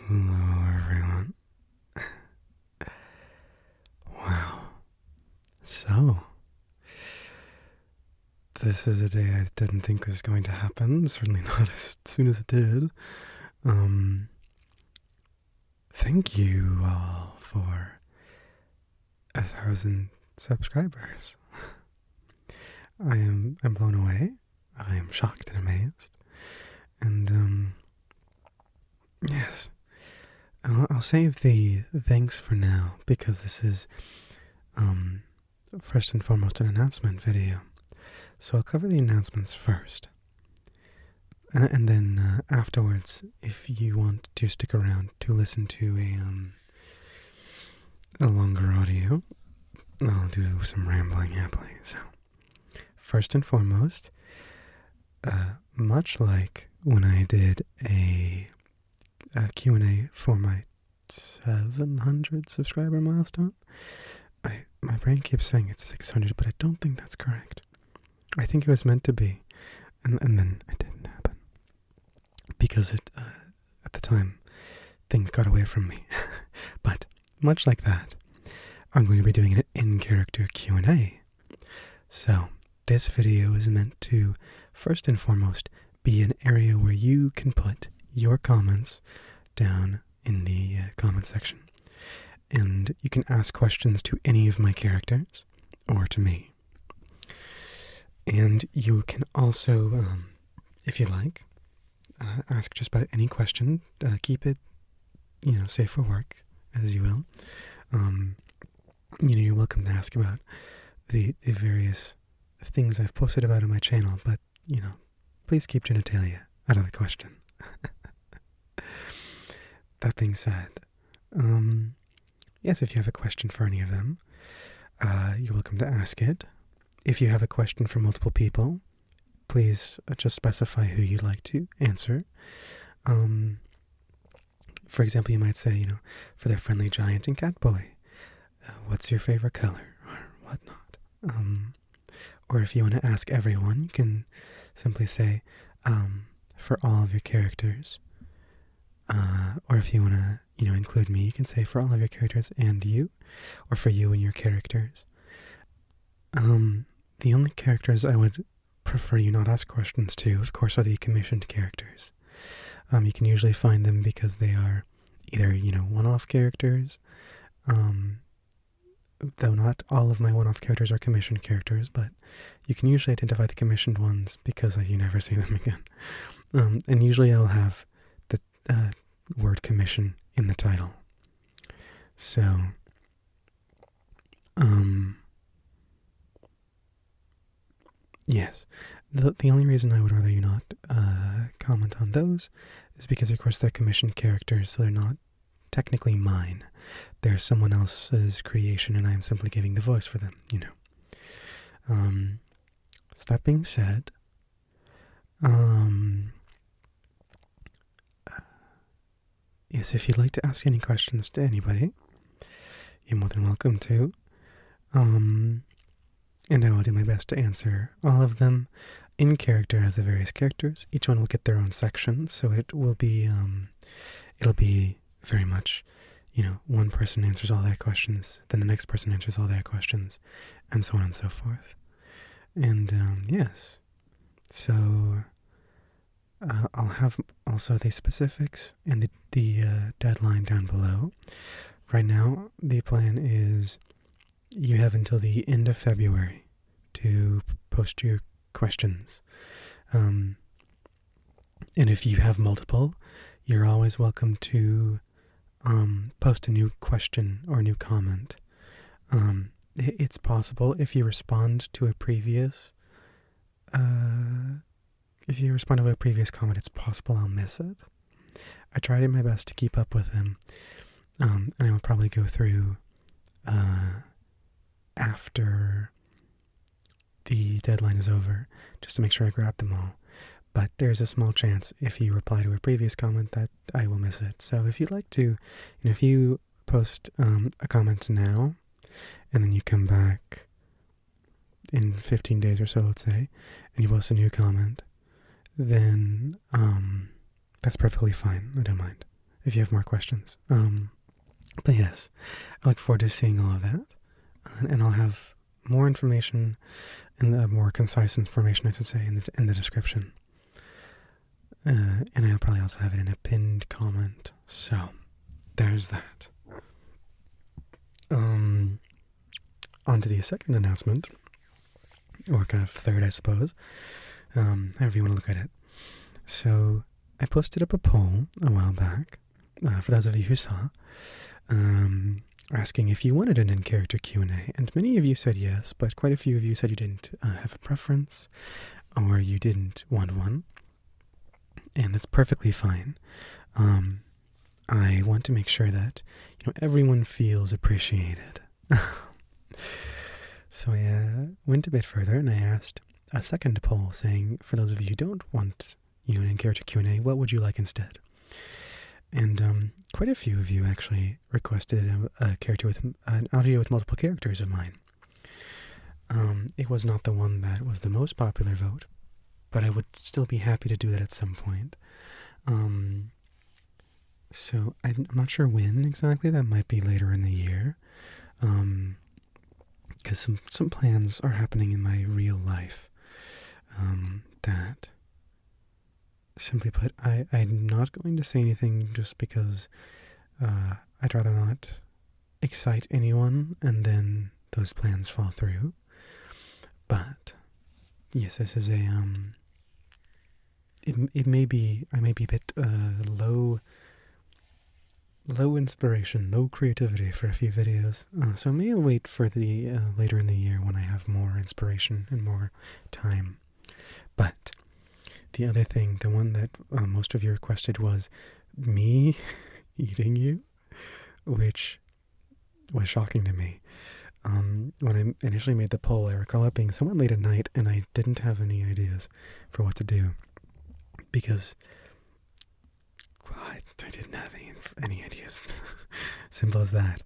Hello, everyone. Wow. So, this is a day I didn't think was going to happen. Certainly not as soon as it did. Thank you all for 1,000 subscribers. I'm blown away. I am shocked and amazed. And, yes. I'll save the thanks for now because this is, first and foremost, an announcement video. So I'll cover the announcements first. And then afterwards, if you want to stick around to listen to a longer audio, I'll do some rambling happily. So, first and foremost, much like when I did a Q&A for my 700 subscriber milestone, my brain keeps saying it's 600, but I don't think that's correct. I think it was meant to be, and then it didn't happen because at the time things got away from me. But much like that, I'm going to be doing an in-character Q&A. So this video is meant to first and foremost be an area where you can put your comments down in the comment section, and you can ask questions to any of my characters or to me. And you can also, if you like, ask just about any question. Keep it, safe for work, as you will. You're welcome to ask about the various things I've posted about on my channel, but, please keep genitalia out of the question. That being said, yes, if you have a question for any of them, you're welcome to ask it. If you have a question for multiple people, please just specify who you'd like to answer. For example, you might say, for the friendly giant and catboy, what's your favorite color, or whatnot. Or if you want to ask everyone, you can simply say, for all of your characters. Or if you want to, include me, you can say for all of your characters and you, or for you and your characters. The only characters I would prefer you not ask questions to, of course, are the commissioned characters. You can usually find them because they are either, one-off characters, though not all of my one-off characters are commissioned characters, but you can usually identify the commissioned ones because you never see them again. And usually I'll have the word commission in the title. So, yes. The only reason I would rather you not comment on those is because, of course, they're commissioned characters, so they're not technically mine. They're someone else's creation, and I am simply giving the voice for them, So that being said, yes, if you'd like to ask any questions to anybody, you're more than welcome to. And I will do my best to answer all of them in character as the various characters. Each one will get their own section, so it will be, it'll be very much, one person answers all their questions, then the next person answers all their questions, and so on and so forth. And, yes. So, I'll have also the specifics and the deadline down below. Right now, the plan is you have until the end of February to post your questions. And if you have multiple, you're always welcome to post a new question or a new comment. It's possible if you respond to a previous comment, it's possible I'll miss it. I tried my best to keep up with them, and I will probably go through after the deadline is over, just to make sure I grab them all. But there's a small chance if you reply to a previous comment that I will miss it. So if you'd like to, if you post a comment now, and then you come back in 15 days or so, let's say, and you post a new comment, then that's perfectly fine. I don't mind. if you have more questions. But yes, I look forward to seeing all of that, and I'll have more information and more concise information, I should say, in the description. And I'll probably also have it in a pinned comment. So there's that. On to the second announcement, or kind of third, I suppose, however you want to look at it. So I posted up a poll a while back, for those of you who saw, asking if you wanted an in-character Q&A, and many of you said yes, but quite a few of you said you didn't have a preference, or you didn't want one, and that's perfectly fine. I want to make sure that everyone feels appreciated. So I went a bit further and I asked a second poll saying, for those of you who don't want an in-character Q&A, what would you like instead? And quite a few of you actually requested a character with an audio with multiple characters of mine. It was not the one that was the most popular vote, but I would still be happy to do that at some point. So I'm not sure when exactly. That might be later in the year, because some plans are happening in my real life that, simply put, I'm not going to say anything just because I'd rather not excite anyone and then those plans fall through. But yes, this is a it may be, I may be a bit low inspiration, low creativity for a few videos. So maybe I'll wait for the later in the year when I have more inspiration and more time. But the other thing, the one that most of you requested, was me eating you, which was shocking to me. When I initially made the poll, I recall it being somewhat late at night, and I didn't have any ideas for what to do, because I didn't have any ideas. Simple as that.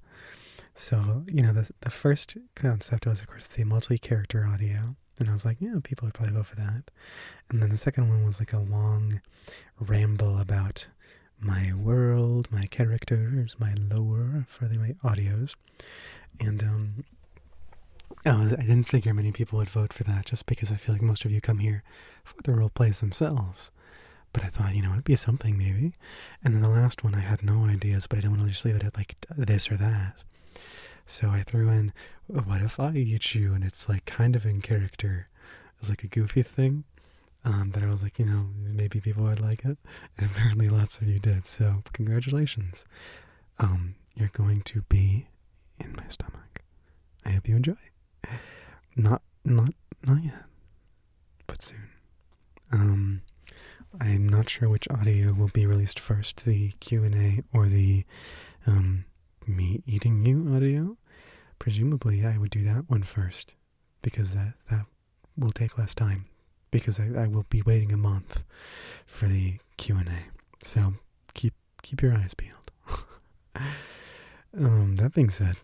So, the first concept was, of course, the multi-character audio. And I was like, yeah, people would probably go for that. And then the second one was like a long ramble about my world, my characters, my lore for my audios. And I didn't figure many people would vote for that, just because I feel like most of you come here for the role plays themselves. But I thought, it'd be something maybe. And then the last one, I had no ideas, but I didn't want to just leave it at like this or that. So I threw in, what if I eat you? And it's like kind of in character. It was like a goofy thing that I was like, maybe people would like it. And apparently lots of you did. So congratulations. You're going to be in my stomach. I hope you enjoy. Not yet, but soon. I'm not sure which audio will be released first, the Q&A or the me eating you audio. Presumably I would do that one first, because that will take less time, because I will be waiting a month for the Q&A. So keep your eyes peeled. That being said,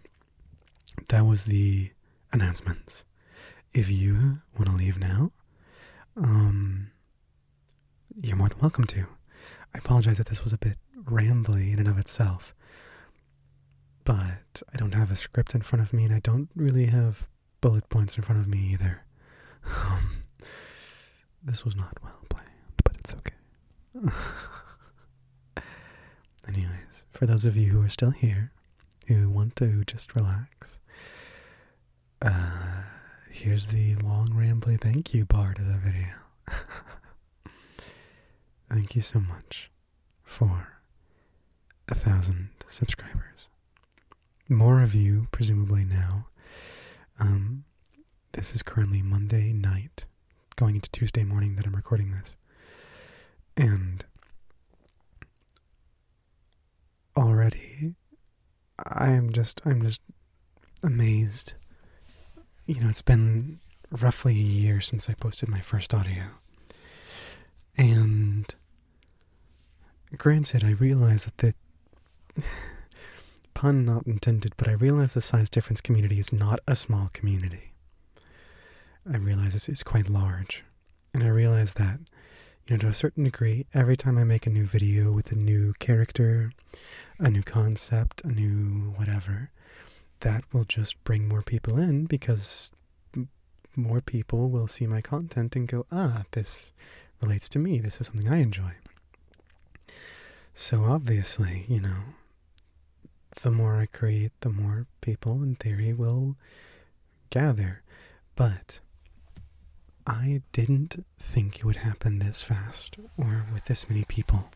that was the announcements. If you want to leave now, you're more than welcome to. I apologize that this was a bit rambly in and of itself, but I don't have a script in front of me, and I don't really have bullet points in front of me either. This was not well planned, but it's okay. Anyways, for those of you who are still here, who want to just relax, here's the long rambly thank you part of the video. Thank you so much for 1,000 subscribers. More of you, presumably now. This is currently Monday night, going into Tuesday morning that I'm recording this. And already, I'm just amazed. It's been roughly a year since I posted my first audio. And granted, I realize that the pun not intended, but I realize the size difference community is not a small community. I realize it's quite large. And I realize that, to a certain degree, every time I make a new video with a new character, a new concept, a new whatever, that will just bring more people in, because more people will see my content and go, this relates to me. This is something I enjoy. So obviously, the more I create, the more people, in theory, will gather. But I didn't think it would happen this fast, or with this many people.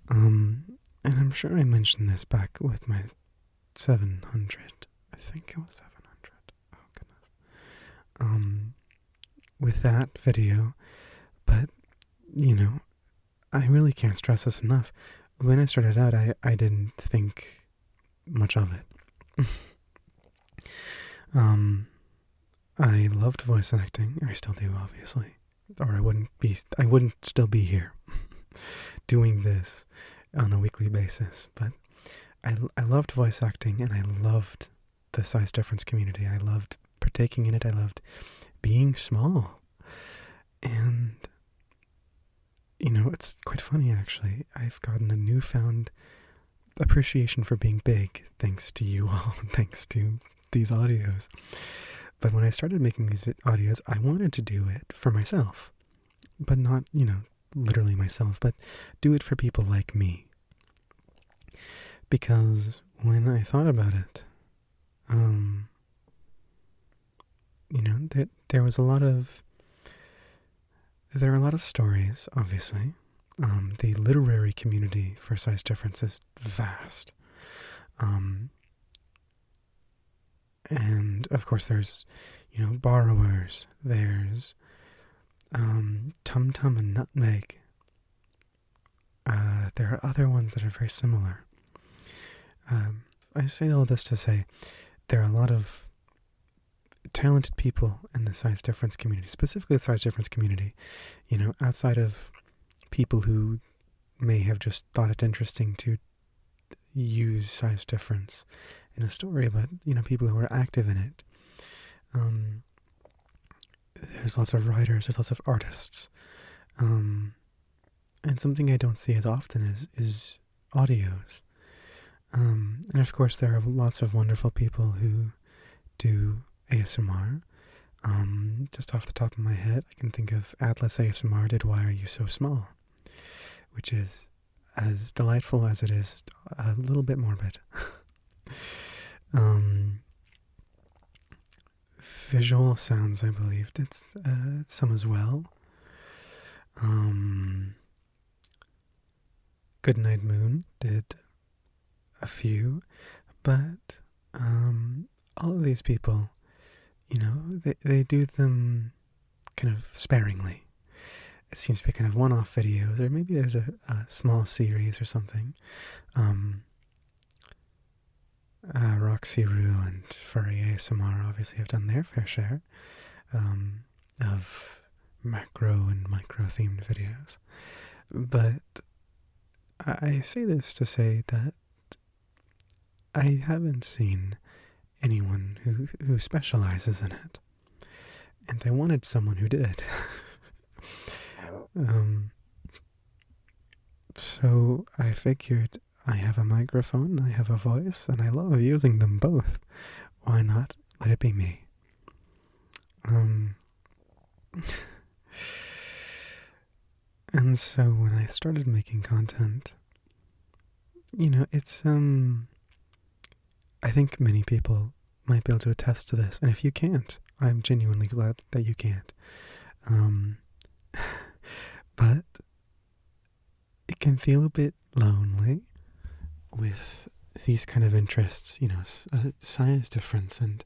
And I'm sure I mentioned this back with my 700. I think it was 700. Oh, goodness. With that video. But, I really can't stress this enough. When I started out, I didn't think much of it. I loved voice acting. I still do, obviously. Or I wouldn't still be here doing this on a weekly basis. But I loved voice acting, and I loved the size difference community. I loved partaking in it. I loved being small. And, it's quite funny, actually. I've gotten a newfound appreciation for being big, thanks to you all, thanks to these audios. But when I started making these audios, I wanted to do it for myself. But not, literally myself, but do it for people like me. Because when I thought about it, there are a lot of stories, obviously. The literary community for size difference is vast. And of course there's, borrowers, there's Tum Tum and Nutmeg. There are other ones that are very similar. I say all this to say there are a lot of talented people in the size difference community, specifically the size difference community, outside of people who may have just thought it interesting to use size difference in a story, but, people who are active in it. There's lots of writers, there's lots of artists. And something I don't see as often is audios. And of course there are lots of wonderful people who do ASMR. Just off the top of my head, I can think of Atlas ASMR did Why Are You So Small? Which is as delightful as it is a little bit morbid. Visual sounds, I believe, it's some as well. Goodnight Moon did a few, but all of these people, they do them kind of sparingly. It seems to be kind of one-off videos, or maybe there's a small series or something. Roxy Roo and Furry ASMR obviously have done their fair share of macro and micro themed videos. But I say this to say that I haven't seen anyone who specializes in it. And I wanted someone who did. So I figured I have a microphone, I have a voice, and I love using them both. Why not let it be me? And so when I started making content, it's, I think many people might be able to attest to this. And if you can't, I'm genuinely glad that you can't. But it can feel a bit lonely with these kind of interests, size difference, and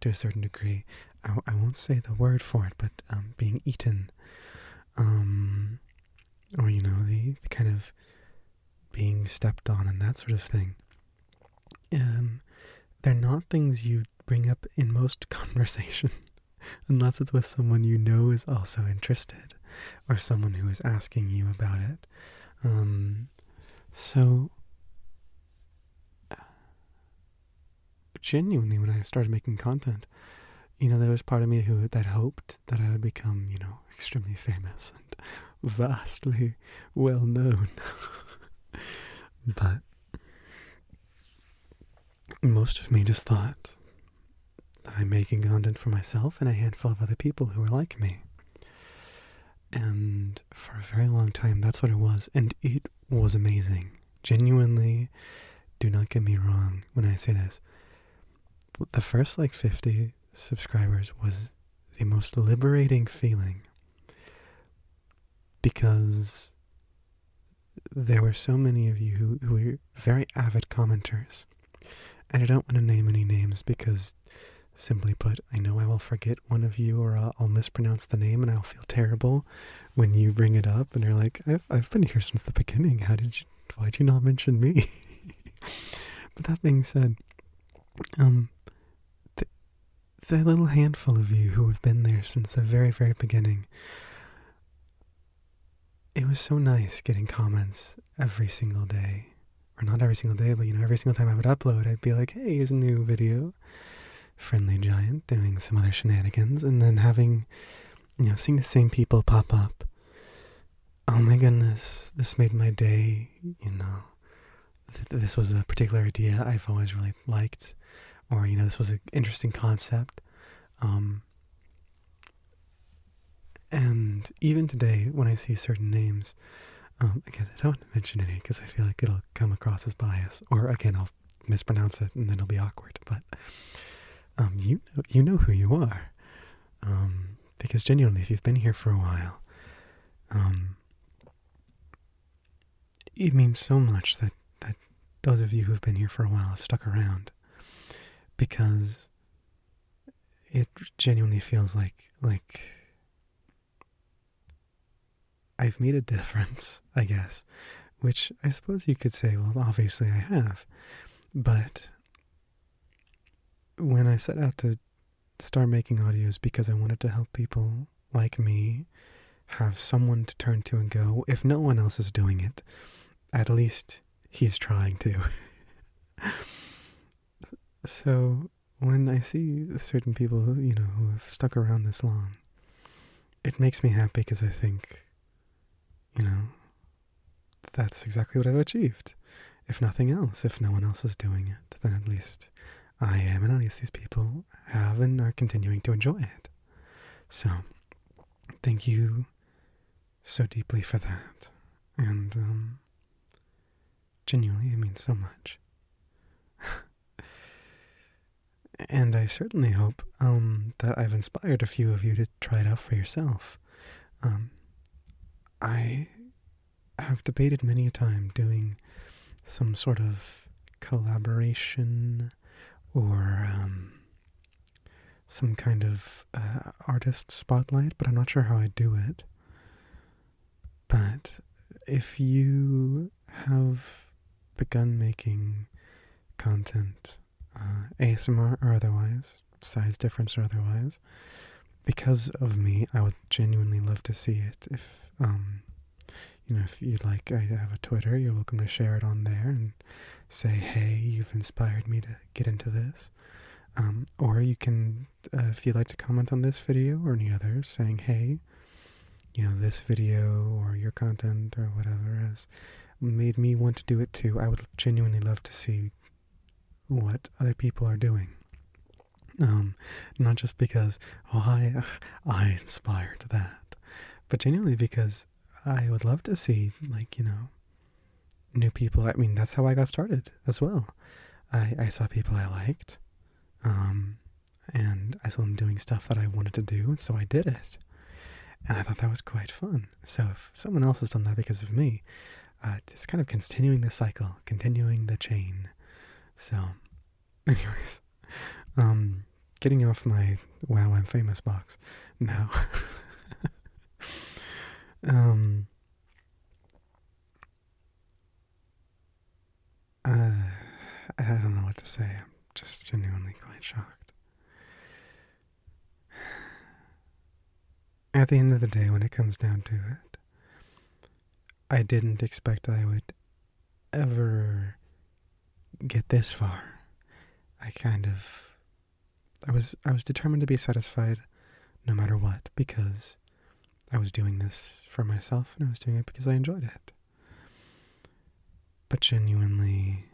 to a certain degree, I won't say the word for it, but being eaten, or the kind of being stepped on and that sort of thing. They're not things you bring up in most conversation, unless it's with someone you know is also interested, or someone who is asking you about it. So genuinely, when I started making content, there was part of me that hoped that I would become, extremely famous and vastly well known. But most of me just thought I'm making content for myself and a handful of other people who are like me. And for a very long time, that's what it was. And it was amazing. Genuinely, do not get me wrong when I say this. The first 50 subscribers was the most liberating feeling, because there were so many of you who were very avid commenters. And I don't want to name any names because, simply put, I know I will forget one of you, or I'll mispronounce the name and I'll feel terrible when you bring it up and you're like, I've been here since the beginning. Why'd you not mention me? But that being said, the little handful of you who have been there since the very, very beginning, it was so nice getting comments every single day. Or not every single day, but every single time I would upload, I'd be like, hey, here's a new video. Friendly Giant doing some other shenanigans, and then having, seeing the same people pop up. Oh my goodness, this made my day. This was a particular idea I've always really liked, or this was an interesting concept. And even today, when I see certain names, again, I don't want to mention any because I feel like it'll come across as bias, or again, I'll mispronounce it and then it'll be awkward. But you know who you are, because genuinely, if you've been here for a while, it means so much that those of you who've been here for a while have stuck around, because it genuinely feels like I've made a difference, I guess, which I suppose you could say, well, obviously I have, but when I set out to start making audios because I wanted to help people like me have someone to turn to and go, if no one else is doing it, at least he's trying to. So when I see certain people, who have stuck around this long, it makes me happy because I think, that's exactly what I've achieved. If nothing else, if no one else is doing it, then at least I am, and at least these people have and are continuing to enjoy it. So, thank you so deeply for that. And, genuinely, it means so much. And I certainly hope that I've inspired a few of you to try it out for yourself. I have debated many a time doing some sort of collaboration or some kind of artist spotlight, but I'm not sure how I'd do it. But if you have begun making content, ASMR or otherwise, size difference or otherwise, because of me, I would genuinely love to see it. If you'd like, I have a Twitter, you're welcome to share it on there and say, hey, you've inspired me to get into this. Or you can, if you'd like to comment on this video or any others, saying, hey, this video or your content or whatever has made me want to do it too. I would genuinely love to see what other people are doing. Not just because, I inspired that, but genuinely because I would love to see, new people. I mean, that's how I got started as well. I saw people I liked, and I saw them doing stuff that I wanted to do, and so I did it. And I thought that was quite fun. So if someone else has done that because of me, it's kind of continuing the cycle, continuing the chain. So, anyways, getting off my wow, I'm famous box now. I don't know what to say. I'm just genuinely quite shocked. At the end of the day, when it comes down to it, I didn't expect I would ever get this far. I kind of I was determined to be satisfied no matter what, because I was doing this for myself and I was doing it because I enjoyed it. But genuinely,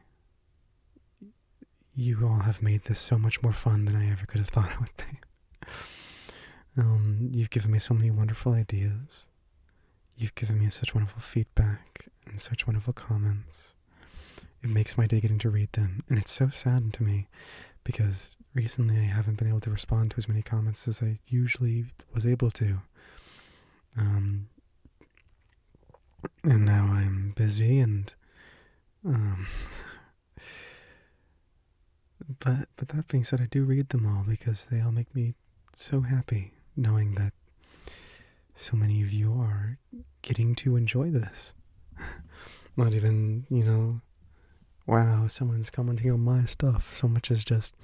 you all have made this so much more fun than I ever could have thought it would be. You've given me so many wonderful ideas. You've given me such wonderful feedback and such wonderful comments. It makes my day getting to read them, and it's so sad to me because recently I haven't been able to respond to as many comments as I usually was able to. And now I'm busy and but that being said, I do read them all because they all make me so happy knowing that so many of you are getting to enjoy this. Not even, wow, someone's commenting on my stuff. So much as just,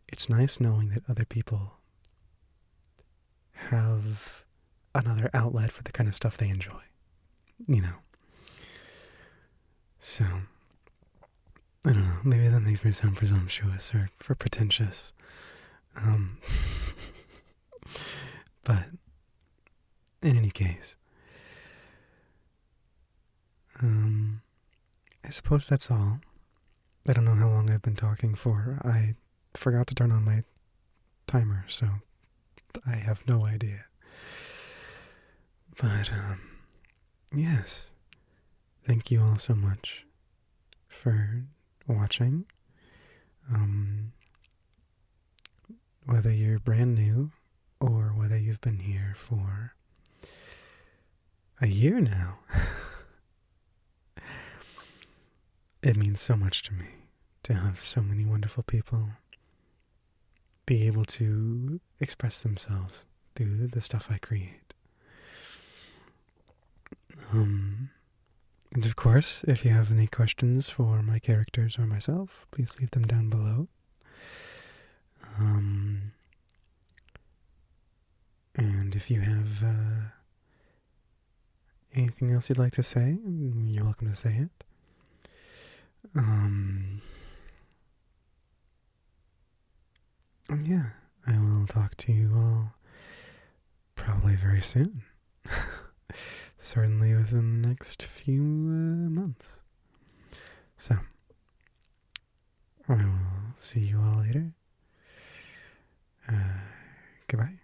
it's nice knowing that other people have another outlet for the kind of stuff they enjoy. So, I don't know, maybe that makes me sound presumptuous or for pretentious. But, in any case, I suppose that's all. I don't know how long I've been talking for. I forgot to turn on my timer, so I have no idea. But, yes. Thank you all so much for watching. Whether you're brand new or whether you've been here for a year now. It means so much to me to have so many wonderful people be able to express themselves through the stuff I create. And of course, if you have any questions for my characters or myself, please leave them down below. And if you have anything else you'd like to say, you're welcome to say it. Yeah, I will talk to you all probably very soon. Certainly within the next few months. So, I will see you all later. Goodbye.